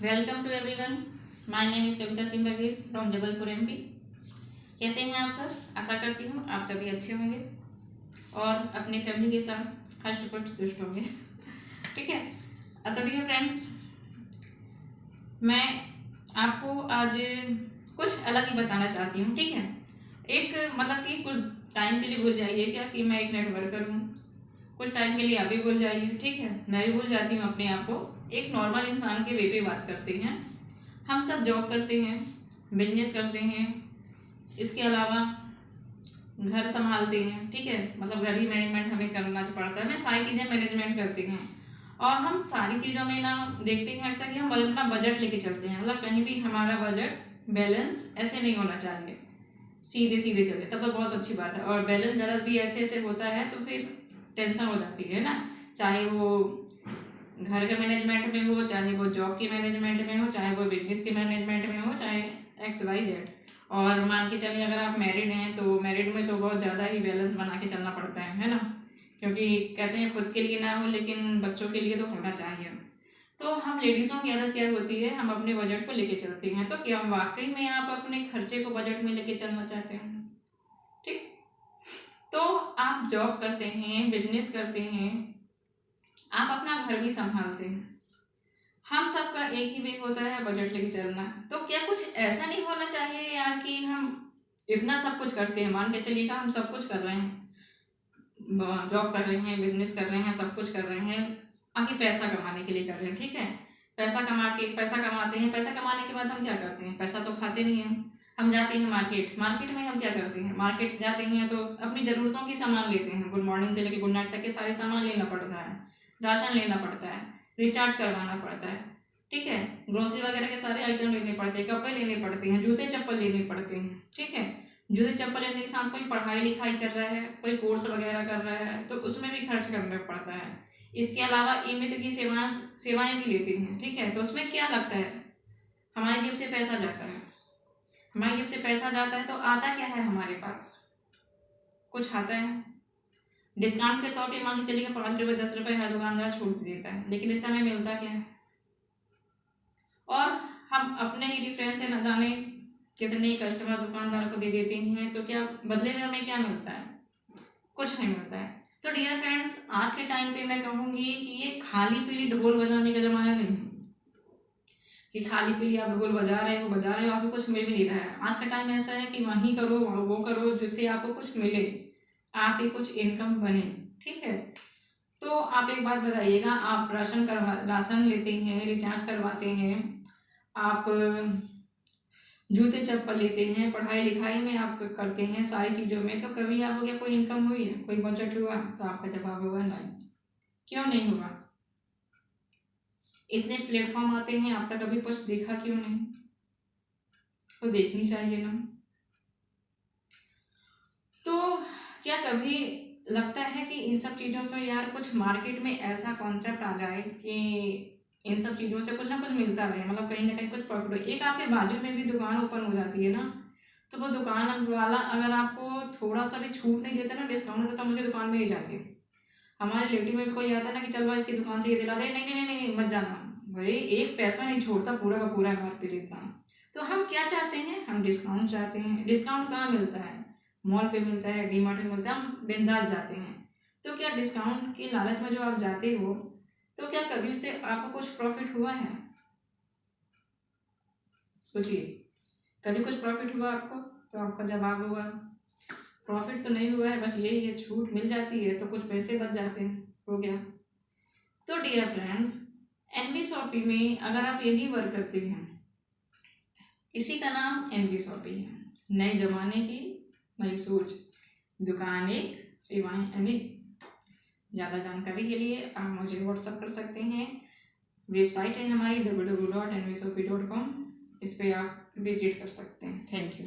Welcome to everyone. My name is Kavita Singh Baghel from Jabalpur MP. कैसे हैं आप सब? आशा करती हूँ आप सभी अच्छे होंगे और अपनी फैमिली के साथ हष्ट पुष्ट दुष्ट होंगे। ठीक है। तो डियर फ्रेंड्स, मैं आपको आज कुछ अलग ही बताना चाहती हूँ। ठीक है। एक मतलब कि कुछ टाइम के लिए भूल जाइए क्या कि मैं एक नेटवर्कर हूँ, कुछ टाइम के लिए आप भी भूल जाइए। ठीक है। मैं भी भूल जाती हूँ अपने आप को। एक नॉर्मल इंसान के वे पे बात करते हैं। हम सब जॉब करते हैं, बिजनेस करते हैं, इसके अलावा घर संभालते हैं। ठीक है। मतलब घर ही मैनेजमेंट हमें करना पड़ता है, हमें सारी चीज़ें मैनेजमेंट करते हैं और हम सारी चीज़ों में ना देखते हैं ऐसा कि हम अपना बजट लेके चलते हैं। मतलब कहीं भी हमारा बजट बैलेंस ऐसे नहीं होना चाहिए, सीधे सीधे चले तब तो बहुत अच्छी बात है। और बैलेंस ज़रा भी ऐसे ऐसे होता है तो फिर टेंशन हो जाती है ना। चाहे वो घर के मैनेजमेंट में हो, चाहे वो जॉब के मैनेजमेंट में हो, चाहे वो बिजनेस के मैनेजमेंट में हो, चाहे XYZ। और मान के चलिए अगर आप मैरिड हैं तो मैरिड में तो बहुत ज़्यादा ही बैलेंस बना के चलना पड़ता है ना। क्योंकि कहते हैं खुद के लिए ना हो लेकिन बच्चों के लिए तो होना चाहिए। तो हम लेडीज़ों की आदत क्या होती है, हम अपने बजट को लेके चलते हैं। तो क्या वाकई में आप अपने खर्चे को बजट में लेके चलना चाहते हैं? ठीक। तो आप जॉब करते हैं, बिजनेस करते हैं, आप अपना घर भी संभालते हैं, हम सबका एक ही वे होता है बजट लेके चलना। तो क्या कुछ ऐसा नहीं होना चाहिए यार कि हम इतना सब कुछ करते हैं, मान के चलिएगा हम सब कुछ कर रहे हैं, जॉब कर रहे हैं, बिजनेस कर रहे हैं, सब कुछ कर रहे हैं, आगे पैसा कमाने के लिए कर रहे हैं। ठीक है। पैसा कमाते हैं, पैसा कमाने के बाद हम क्या करते हैं? पैसा तो खाते नहीं हैं, हम जाते हैं मार्केट में हम क्या करते हैं? मार्केट जाते हैं तो अपनी ज़रूरतों की सामान लेते हैं। गुड मॉर्निंग से लेकर गुड नाइट तक के सारे सामान लेना पड़ता है, राशन लेना पड़ता है, रिचार्ज करवाना पड़ता है। ठीक है। ग्रोसरी वगैरह के सारे आइटम लेने पड़ते हैं, कपड़े लेने पड़ते हैं, जूते चप्पल लेने पड़ते हैं। ठीक है। जूते चप्पल लेने के साथ कोई पढ़ाई लिखाई कर रहा है, कोई कोर्स वगैरह कर रहा है तो उसमें भी खर्च करना पड़ता है। इसके अलावा ई मित्र की सेवाएं भी लेते हैं। ठीक है। तो उसमें क्या लगता है? हमारी जेब से पैसा जाता है, हमारी जेब से पैसा जाता है तो आता क्या है हमारे पास? कुछ आता है डिस्काउंट के तौर पे। मान के चलिए 5 रुपये 10 रुपये हर दुकानदार छूट देता है, लेकिन इस समय मिलता क्या है? और हम अपने ही रेफरेंस से न जाने कितने कस्टमर दुकानदार को दे देते हैं, तो क्या बदले में हमें क्या मिलता है? कुछ नहीं मिलता है। तो डियर फ्रेंड्स, आज के टाइम पे मैं कहूँगी कि ये खाली पीली ढोल बजाने का ज़माना नहीं है कि खाली पीली आप ढोल बजा रहे हो आपको कुछ मिल भी नहीं रहा है। आज का टाइम ऐसा है कि वहीं करो वो करो जिससे आपको कुछ मिले, आप ही कुछ इनकम बने। ठीक है। तो आप एक बात बताइएगा, आप राशन लेते हैं, रिचार्ज करवाते हैं, आप जूते चप्पल लेते हैं, पढ़ाई लिखाई में आप करते हैं, सारी चीज़ों में, तो कभी आपको क्या कोई इनकम हुई है, कोई बजट हुआ? तो आपका जवाब होगा नहीं। क्यों नहीं हुआ? इतने प्लेटफॉर्म आते हैं, आप तक कभी कुछ देखा क्यों नहीं? तो देखनी चाहिए ना। तो क्या कभी लगता है कि इन सब चीज़ों से यार कुछ मार्केट में ऐसा कॉन्सेप्ट आ जाए कि इन सब चीज़ों से कुछ ना कुछ मिलता रहे, मतलब कहीं ना कहीं कुछ प्रॉफिट हो। एक आपके बाजू में भी दुकान ओपन हो जाती है ना, तो वो दुकान वाला अगर आपको थोड़ा सा भी छूट नहीं देता ना, डिस्काउंट देता, मुझे दुकान में ही जाते। हमारे रिलेटिव में कोई आता है ना कि चल भाई इसकी दुकान से ये दिला दे, नहीं नहीं नहीं नहीं मत जाना भाई, एक पैसा नहीं छोड़ता, पूरा का पूरा मार पे लेता। तो हम क्या चाहते हैं? हम डिस्काउंट चाहते हैं। डिस्काउंट कहाँ मिलता है? मॉल पे मिलता है, डीमार्ट में मिलता है, हम बिंदास जाते हैं। तो क्या डिस्काउंट के लालच में जो आप जाते हो, तो क्या कभी उससे आपको कुछ प्रॉफिट हुआ है? सोचिए, कभी कुछ प्रॉफिट हुआ आपको? तो आपका जवाब होगा प्रॉफिट तो नहीं हुआ है, बस यही है, छूट मिल जाती है तो कुछ पैसे बच जाते हैं, हो गया। तो डियर फ्रेंड्स, एनवी शॉपी में अगर आप यही वर्क करते हैं, इसी का नाम एनवी शॉपी है। नए जमाने की नई सोच, दुकान एक, सेवाएं अनेक। ज़्यादा जानकारी के लिए आप मुझे व्हाट्सअप कर सकते हैं। वेबसाइट है हमारी www.nvshopee.com, इस पर आप विजिट कर सकते हैं। Thank you.